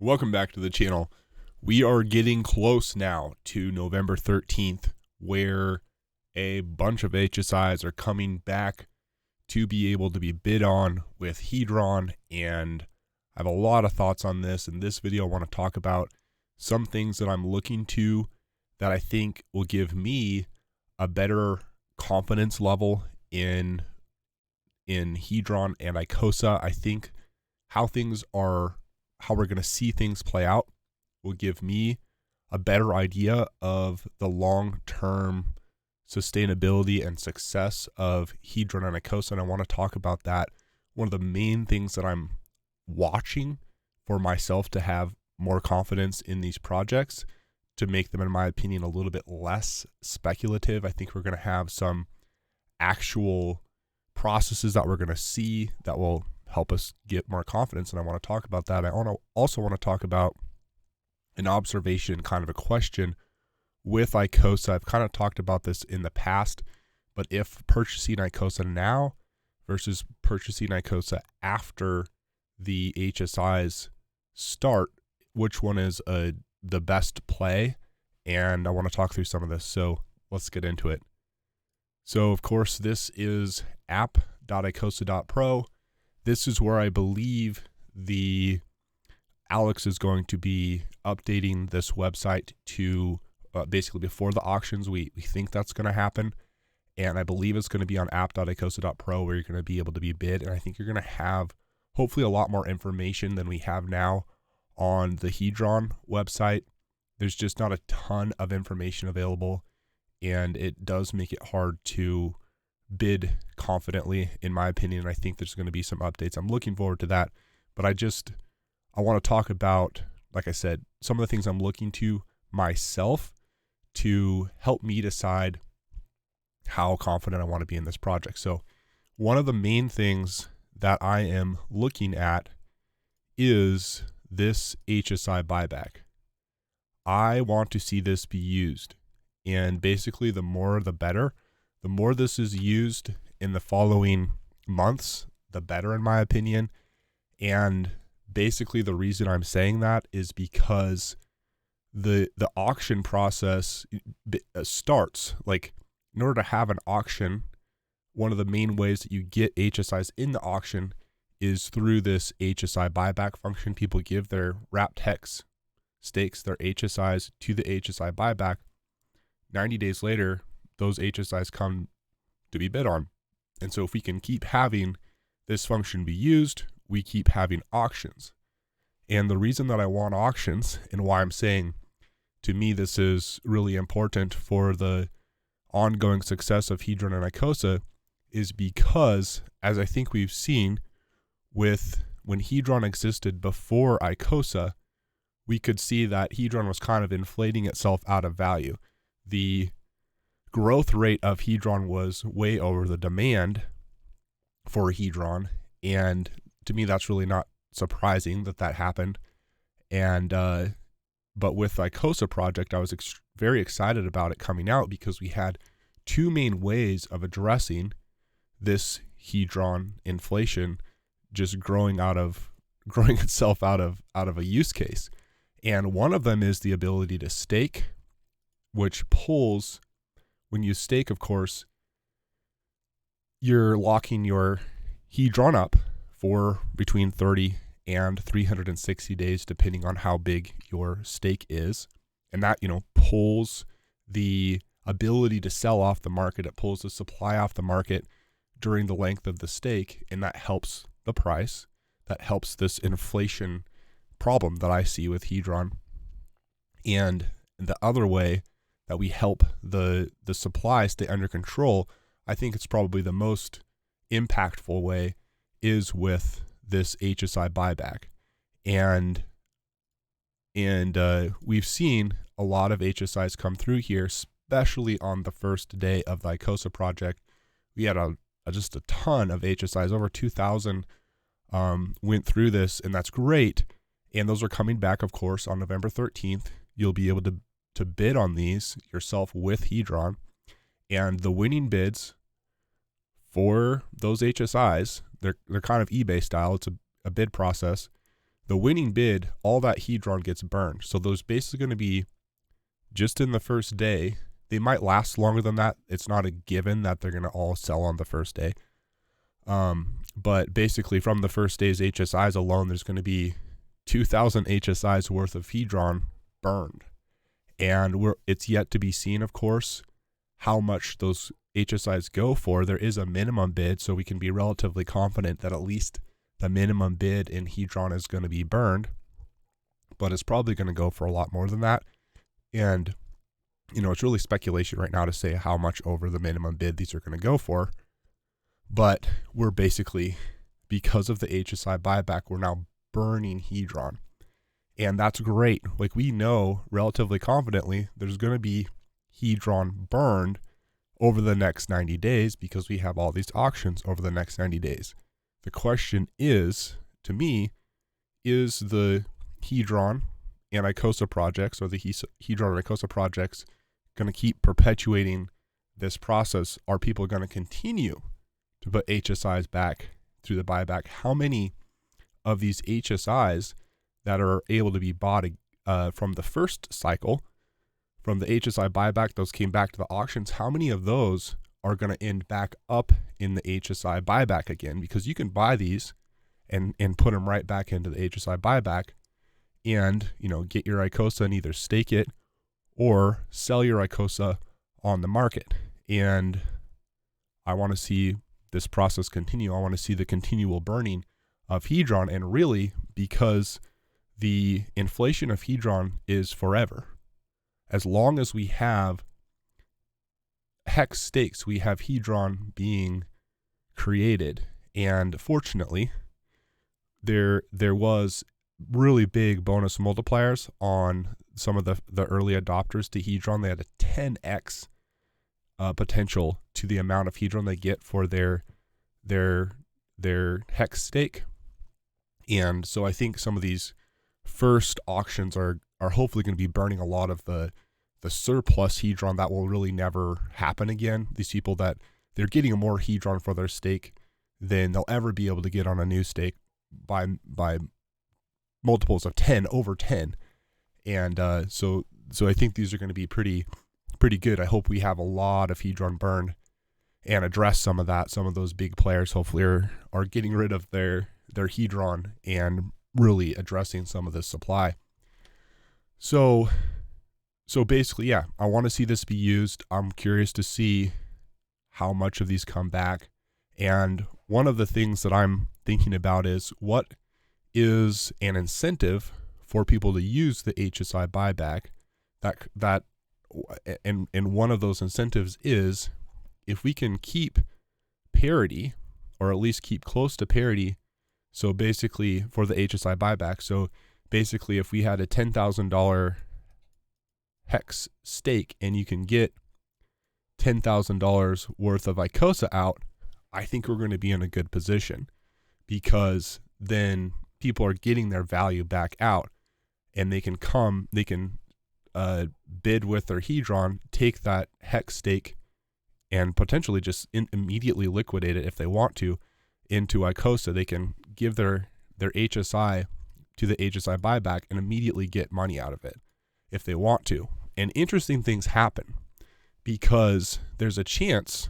Welcome back to the channel. We are getting close now to November 13th, where a bunch of HSIs are coming back to be able to be bid on with HDRN, and I have a lot of thoughts on this. In this video, I want to talk about some things that I'm looking to that I think will give me a better confidence level in HDRN and Icosa. I think how we're going to see things play out will give me a better idea of the long-term sustainability and success of HDRN and Icosa, and I want to talk about that. One of the main things that I'm watching for myself to have more confidence in these projects, to make them, in my opinion, a little bit less speculative. I think we're going to have some actual processes that we're going to see that will help us get more confidence, and I want to talk about that. I also want to talk about an observation, kind of a question with Icosa. I've kind of talked about this in the past, but if purchasing Icosa now versus purchasing Icosa after the HSIs start, which one is the best play? And I want to talk through some of this, so let's get into it. So of course, this is app.icosa.pro. This is where I believe Alex is going to be updating this website to basically before the auctions. We think that's going to happen, and I believe it's going to be on app.icosa.pro where you're going to be able to be bid, and I think you're going to have hopefully a lot more information than we have now on the HDRN website. There's just not a ton of information available, and it does make it hard to bid confidently, in my opinion. I think there's going to be some updates. I'm looking forward to that, but I want to talk about, like I said, some of the things I'm looking to myself to help me decide how confident I want to be in this project. So one of the main things that I am looking at is this HSI buyback. I want to see this be used, and basically the more the better. The more this is used in the following months, the better, in my opinion. And basically the reason I'm saying that is because the auction process starts, like, in order to have an auction, one of the main ways that you get HSIs in the auction is through this HSI buyback function. People give their wrapped hex stakes, their HSIs, to the HSI buyback. 90 days later, those HSIs come to be bid on. And so if we can keep having this function be used, we keep having auctions. And the reason that I want auctions, and why I'm saying to me this is really important for the ongoing success of HDRN and Icosa, is because, as I think we've seen with when HDRN existed before Icosa, we could see that HDRN was kind of inflating itself out of value. The growth rate of HDRN was way over the demand for HDRN, and to me that's really not surprising that happened. And but with the Icosa project, I was very excited about it coming out because we had two main ways of addressing this HDRN inflation just growing itself out of a use case. And one of them is the ability to stake, which pulls. When you stake, of course, you're locking your HDRN up for between 30 and 360 days, depending on how big your stake is. And that, pulls the ability to sell off the market. It pulls the supply off the market during the length of the stake, and that helps the price. That helps this inflation problem that I see with HDRN. And the other way that we help the supply stay under control, I think it's probably the most impactful way, is with this HSI buyback. And we've seen a lot of HSIs come through here, especially on the first day of the Icosa project. We had just a ton of HSIs, over 2,000 went through this, and that's great. And those are coming back, of course, on November 13th. You'll be able to bid on these yourself with HDRN, and the winning bids for those HSIs, they're kind of eBay style. It's a bid process. the winning bid, all that Hedron gets burned. So those basically going to be just in the first day. They might last longer than that. It's not a given that they're going to all sell on the first day. But basically from the first day's HSIs alone, there's going to be 2,000 HSIs worth of Hedron burned. And it's yet to be seen, of course, how much those HSIs go for. There is a minimum bid, so we can be relatively confident that at least the minimum bid in Hedron is going to be burned. But it's probably going to go for a lot more than that. And, it's really speculation right now to say how much over the minimum bid these are going to go for. But we're basically, because of the HSI buyback, we're now burning Hedron. And that's great. Like, we know relatively confidently there's going to be Hedron burned over the next 90 days because we have all these auctions over the next 90 days. The question is, to me, is the Hedron and Icosa projects, or the Hedron and Icosa projects, going to keep perpetuating this process? Are people going to continue to put HSIs back through the buyback? How many of these HSIs that are able to be bought from the first cycle, from the HSI buyback, those came back to the auctions, how many of those are going to end back up in the HSI buyback again? Because you can buy these and put them right back into the HSI buyback and, get your Icosa and either stake it or sell your Icosa on the market. And I want to see this process continue. I want to see the continual burning of Hedron, and really, because the inflation of Hedron is forever. As long as we have hex stakes, we have Hedron being created. And fortunately, there was really big bonus multipliers on some of the early adopters to Hedron. They had a 10x potential to the amount of Hedron they get for their hex stake. And so I think some of these first auctions are hopefully going to be burning a lot of the surplus Hedron that will really never happen again. These people that they're getting more Hedron for their stake than they'll ever be able to get on a new stake by multiples of 10 over 10. And so I think these are going to be pretty good. I hope we have a lot of Hedron burned and address some of that. Some of those big players hopefully are getting rid of their Hedron and really addressing some of this supply. So basically, yeah, I want to see this be used. I'm curious to see how much of these come back. And one of the things that I'm thinking about is, what is an incentive for people to use the HSI buyback? And one of those incentives is, if we can keep parity, or at least keep close to parity. So basically, for the HSI buyback, so basically if we had a $10,000 hex stake and you can get $10,000 worth of Icosa out, I think we're going to be in a good position, because then people are getting their value back out, and they can bid with their Hedron, take that hex stake, and potentially just immediately liquidate it if they want to into Icosa. They can give their HSI to the HSI buyback and immediately get money out of it if they want to. And interesting things happen, because there's a chance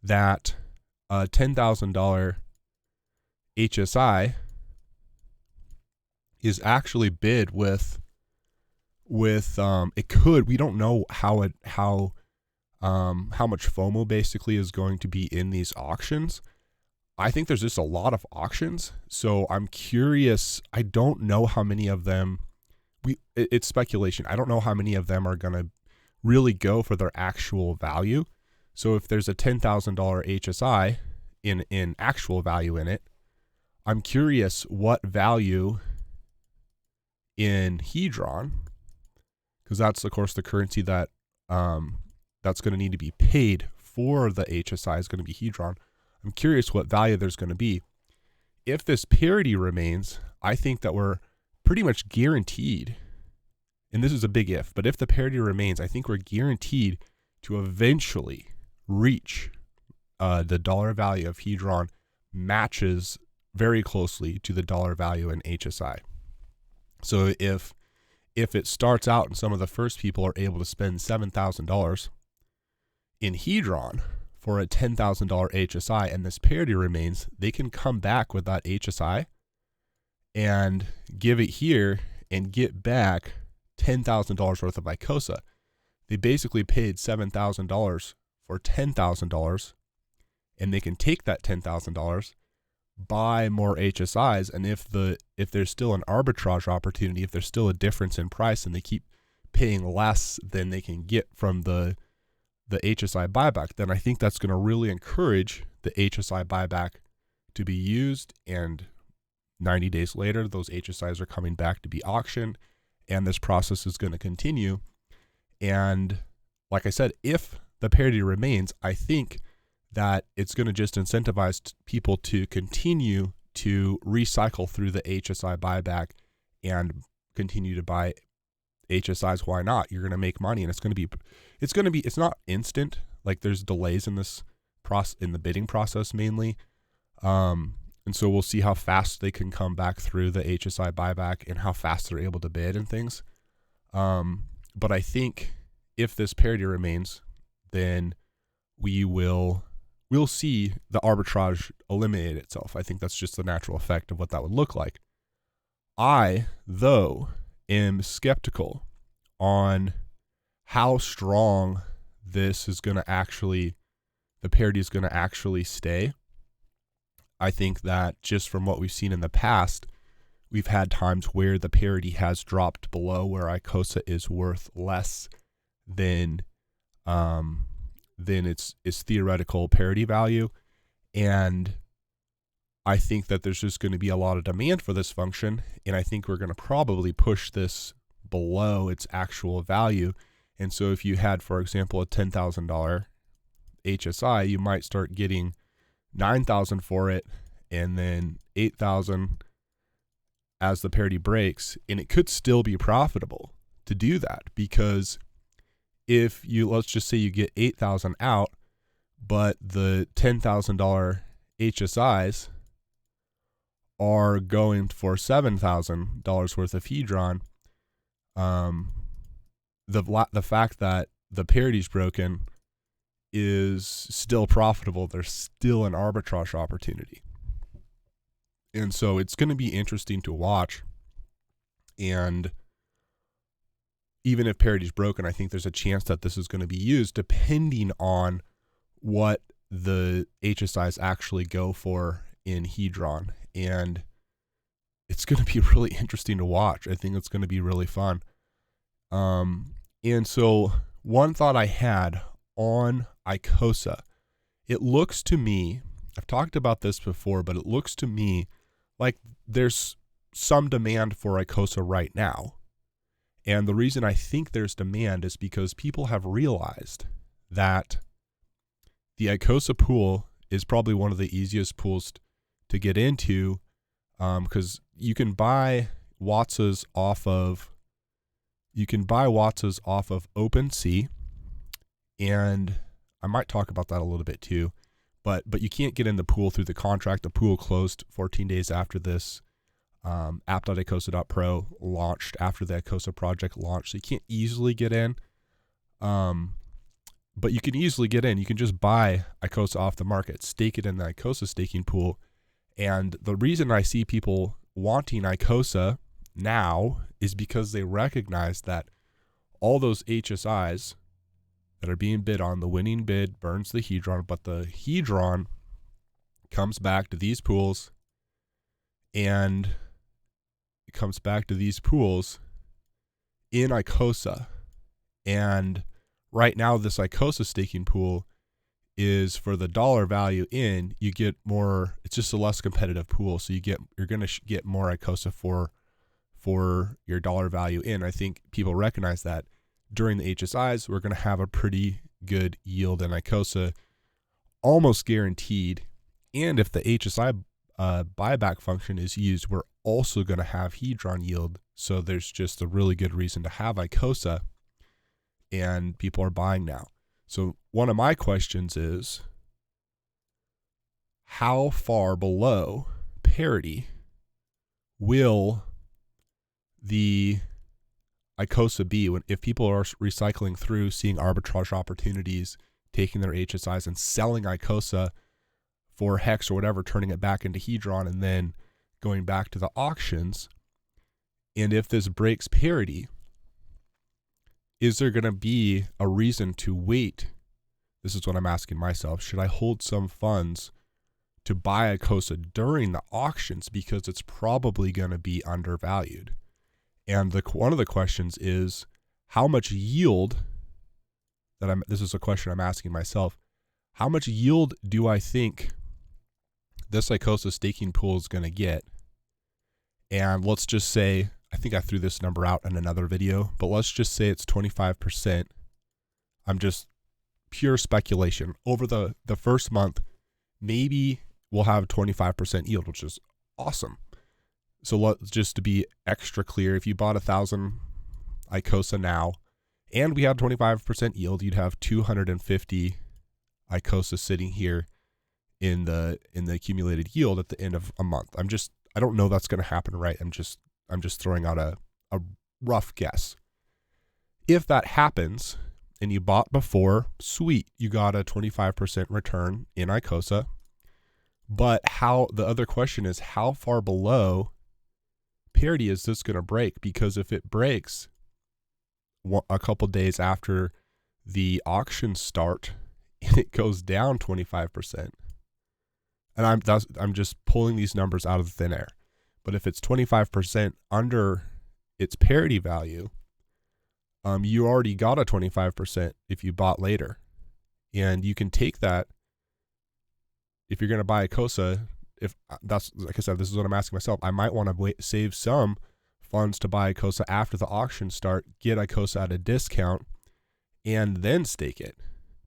that a $10,000 HSI is actually bid with it could, we don't know how much FOMO basically is going to be in these auctions. I think there's just a lot of auctions, so I'm curious. I don't know how many of them, it's speculation. I don't know how many of them are going to really go for their actual value. So if there's a $10,000 HSI in actual value in it, I'm curious what value in Hedron, because that's of course the currency that that's going to need to be paid for the HSI is going to be Hedron. I'm curious what value there's going to be. If this parity remains, I think that we're pretty much guaranteed, and this is a big if, but if the parity remains, I think we're guaranteed to eventually reach the dollar value of Hedron matches very closely to the dollar value in HSI. So if it starts out and some of the first people are able to spend $7,000 in Hedron for a $10,000 HSI and this parity remains, they can come back with that HSI and give it here and get back $10,000 worth of Icosa. They basically paid $7,000 for $10,000, and they can take that $10,000, buy more HSIs, and if there's still an arbitrage opportunity, if there's still a difference in price, and they keep paying less than they can get from the HSI buyback, then I think that's going to really encourage the HSI buyback to be used, and 90 days later, those HSIs are coming back to be auctioned, and this process is going to continue. And like I said, if the parity remains, I think that it's going to just incentivize people to continue to recycle through the HSI buyback and continue to buy HSIs. Why not? You're going to make money, and it's not instant. Like, there's delays in this in the bidding process mainly. And so we'll see how fast they can come back through the HSI buyback and how fast they're able to bid and things. But I think if this parity remains, then we'll see the arbitrage eliminate itself. I think that's just the natural effect of what that would look like. I, though, am skeptical on how strong this is going to actually, the parity is going to actually stay. I think that just from what we've seen in the past, we've had times where the parity has dropped below where Icosa is worth less than its theoretical parity value. And I think that there's just going to be a lot of demand for this function, and I think we're going to probably push this below its actual value. And so if you had, for example, a $10,000 HSI, you might start getting $9,000 for it, and then $8,000 as the parity breaks, and it could still be profitable to do that, because if you, let's just say you get $8,000 out, but the $10,000 HSIs are going for $7,000 worth of Hedron, the fact that the parity's broken is still profitable. There's still an arbitrage opportunity. And so it's going to be interesting to watch. And even if parity's broken, I think there's a chance that this is going to be used depending on what the HSIs actually go for in Hedron. And it's going to be really interesting to watch. I think it's going to be really fun. And so one thought I had on Icosa, it looks to me, I've talked about this before, but it looks to me like there's some demand for Icosa right now. And the reason I think there's demand is because people have realized that the Icosa pool is probably one of the easiest pools to get into, because you can buy Watsas off of OpenSea, and I might talk about that a little bit too, but you can't get in the pool through the contract. The pool closed 14 days after this app.icosa.pro launched, after the Icosa project launched, so you can't easily get in. But you can easily get in. You can just buy Icosa off the market, stake it in the Icosa staking pool. And the reason I see people wanting Icosa now is because they recognize that all those HSIs that are being bid on, the winning bid burns the Hedron, but the Hedron comes back to these pools, and it comes back to these pools in Icosa. And right now, this Icosa staking pool is for the dollar value in, you get more, it's just a less competitive pool. So you're going to get more Icosa for your dollar value in. I think people recognize that during the HSIs, we're going to have a pretty good yield in Icosa, almost guaranteed. And if the HSI buyback function is used, we're also going to have Hedron yield. So there's just a really good reason to have Icosa, and people are buying now. So one of my questions is, how far below parity will the Icosa B, if people are recycling through, seeing arbitrage opportunities, taking their HSIs and selling Icosa for hex or whatever, turning it back into Hedron and then going back to the auctions, and if this breaks parity, is there going to be a reason to wait? This is what I'm asking myself. Should I hold some funds to buy Icosa during the auctions because it's probably going to be undervalued? And one of the questions is how much yield this is a question I'm asking myself. How much yield do I think this Icosa staking pool is going to get? And let's just say, I think I threw this number out in another video, but let's just say it's 25%. I'm just pure speculation. Over the first month, maybe we'll have 25% yield, which is awesome. So let's just to be extra clear, if you bought 1,000 Icosa now, and we had 25% yield, you'd have 250 Icosa sitting here in the accumulated yield at the end of a month. I don't know that's going to happen, right? I'm just throwing out a rough guess. If that happens and you bought before, sweet, you got a 25% return in Icosa. But the other question is, how far below parity is this going to break? Because if it breaks a couple days after the auctions start and it goes down 25%, and I'm just pulling these numbers out of thin air, but if it's 25% under its parity value, you already got a 25% if you bought later, and you can take that if you're going to buy Icosa. If that's, like I said, this is what I'm asking myself. I might want to save some funds to buy Icosa after the auction start, get Icosa at a discount, and then stake it,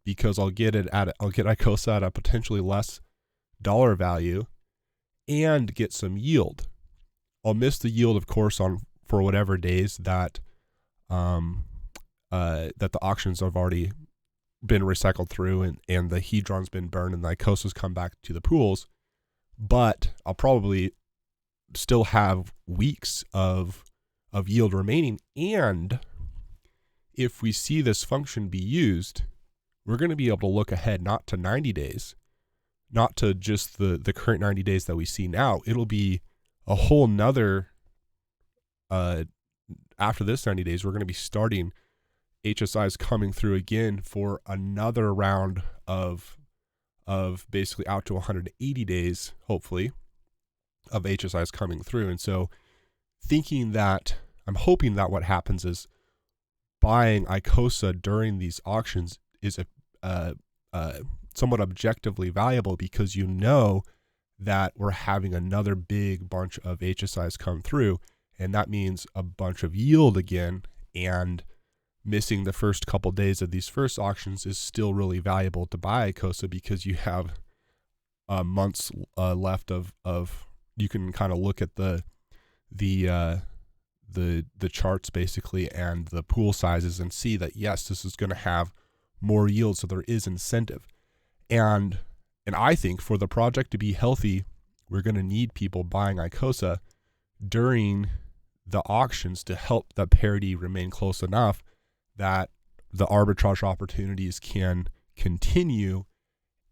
because I'll get Icosa at a potentially less dollar value and get some yield. I'll miss the yield, of course, for whatever days that the auctions have already been recycled through and the Hedron's been burned and the Icosa's come back to the pools. But I'll probably still have weeks of yield remaining. And if we see this function be used, we're going to be able to look ahead, not to 90 days, not to just the current 90 days that we see now. It'll be a whole nother, after this 90 days, we're going to be starting HSIs coming through again for another round of basically out to 180 days, hopefully, of HSIs coming through. And so I'm hoping that what happens is buying Icosa during these auctions is somewhat objectively valuable, because you know that we're having another big bunch of HSIs come through, and that means a bunch of yield again, and missing the first couple days of these first auctions is still really valuable to buy Icosa, because you have months left of you can kind of look at the charts basically and the pool sizes and see that, yes, this is going to have more yield, so there is incentive. And I think for the project to be healthy, we're going to need people buying Icosa during the auctions to help the parity remain close enough that the arbitrage opportunities can continue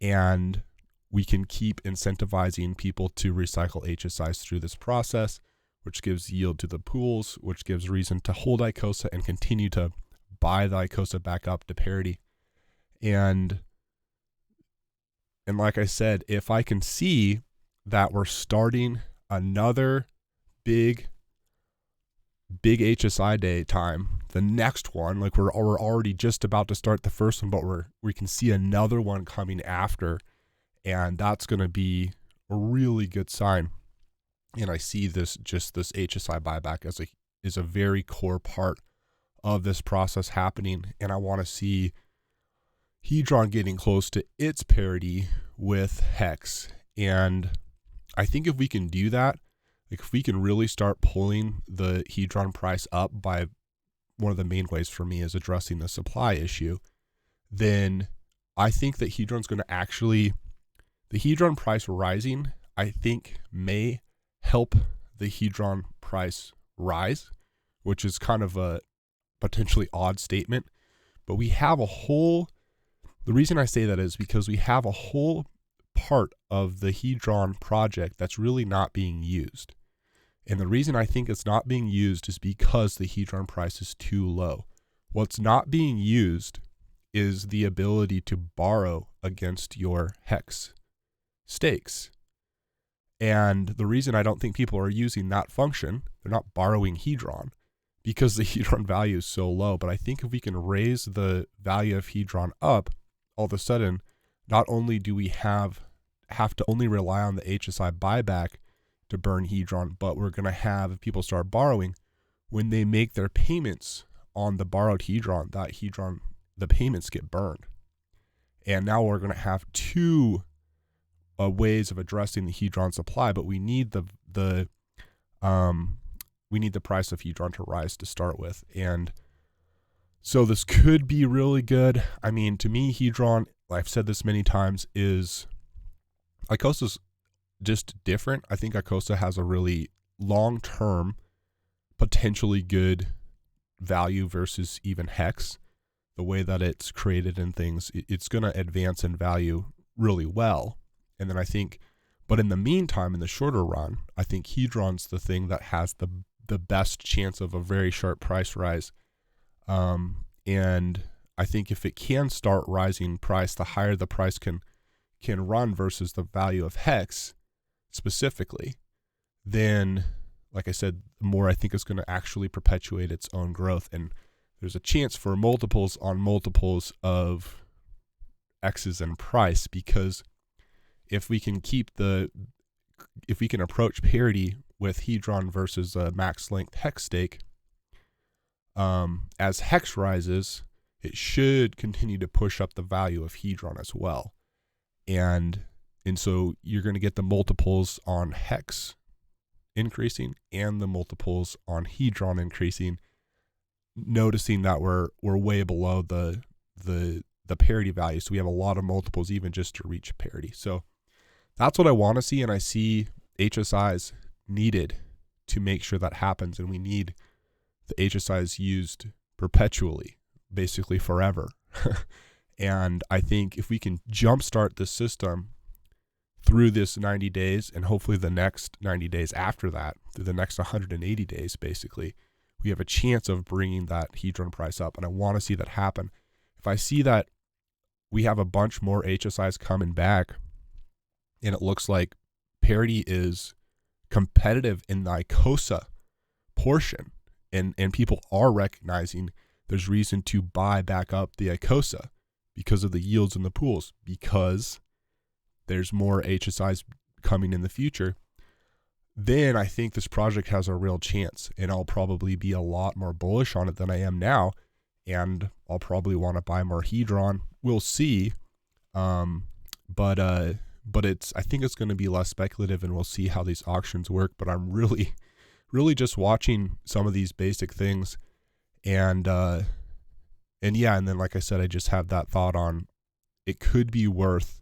and we can keep incentivizing people to recycle HSIs through this process, which gives yield to the pools, which gives reason to hold Icosa and continue to buy the Icosa back up to parity. And like I said, if I can see that we're starting another big HSI day time, the next one, like we're already just about to start the first one, but we can see another one coming after, and that's going to be a really good sign. And I see this HSI buyback is a very core part of this process happening, and I want to see Hedron getting close to its parity with Hex. And I think if we can do that, like if we can really start pulling the Hedron price up, by one of the main ways for me is addressing the supply issue, then I think that Hedron's going to actually, the Hedron price rising, I think may help the Hedron price rise, which is kind of a potentially odd statement. But we have the reason I say that is because we have a whole part of the Hedron project that's really not being used. And the reason I think it's not being used is because the Hedron price is too low. What's not being used is the ability to borrow against your hex stakes. And the reason I don't think people are using that function, they're not borrowing Hedron, because the Hedron value is so low. But I think if we can raise the value of Hedron up, all of a sudden, not only do we have to only rely on the HSI buyback to burn Hedron, but we're going to have, if people start borrowing, when they make their payments on the borrowed Hedron, that Hedron, the payments get burned. And now we're going to have two ways of addressing the Hedron supply, but we need the price of Hedron to rise to start with. And so this could be really good. I mean, to me, Hedron, I've said this many times, is Icosa's just different. I think Icosa has a really long-term, potentially good value versus even Hex. The way that it's created and things, it's going to advance in value really well. And then I think, but in the meantime, in the shorter run, I think Hedron's the thing that has the best chance of a very sharp price rise. And I think if it can start rising price, the higher the price can run versus the value of Hex specifically, then, like I said, the more I think it's going to actually perpetuate its own growth. And there's a chance for multiples on multiples of X's in price, because if we can approach parity with Hedron versus a max length Hex stake, as Hex rises, it should continue to push up the value of Hedron as well. And so you're going to get the multiples on Hex increasing and the multiples on Hedron increasing, noticing that we're way below the parity value. So we have a lot of multiples even just to reach parity. So that's what I want to see, and I see HSIs needed to make sure that happens, and we need the HSIs used perpetually, basically forever. And I think if we can jumpstart the system through this 90 days and hopefully the next 90 days after that, through the next 180 days, basically, we have a chance of bringing that Hedron price up. And I want to see that happen. If I see that we have a bunch more HSIs coming back, and it looks like parity is competitive in the Icosa portion, and people are recognizing there's reason to buy back up the Icosa because of the yields in the pools, because there's more HSIs coming in the future, then I think this project has a real chance, and I'll probably be a lot more bullish on it than I am now, and I'll probably want to buy more Hedron. We'll see. But I think it's going to be less speculative, and we'll see how these auctions work. But I'm really just watching some of these basic things, and yeah, and then like I said, I just have that thought on it could be worth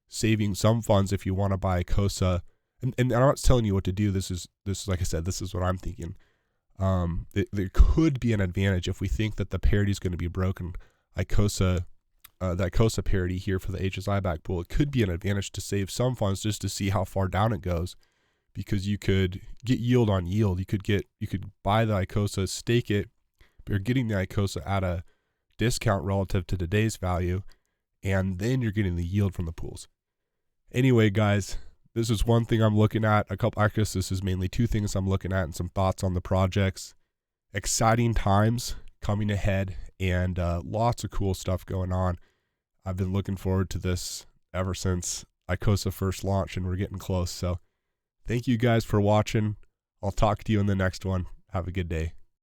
saving some funds if you want to buy Icosa. And I'm not telling you what to do. This is like I said, this is what I'm thinking. There could be an advantage if we think that the parity is going to be broken. Icosa. The Icosa parity here for the HSI back pool, it could be an advantage to save some funds just to see how far down it goes, because you could get yield on yield. You could buy the Icosa, stake it, but you're getting the Icosa at a discount relative to today's value, and then you're getting the yield from the pools. Anyway, guys, this is one thing I'm looking at. I guess this is mainly two things I'm looking at and some thoughts on the projects. Exciting times coming ahead, and lots of cool stuff going on. I've been looking forward to this ever since Icosa first launched, and we're getting close. So thank you guys for watching. I'll talk to you in the next one. Have a good day.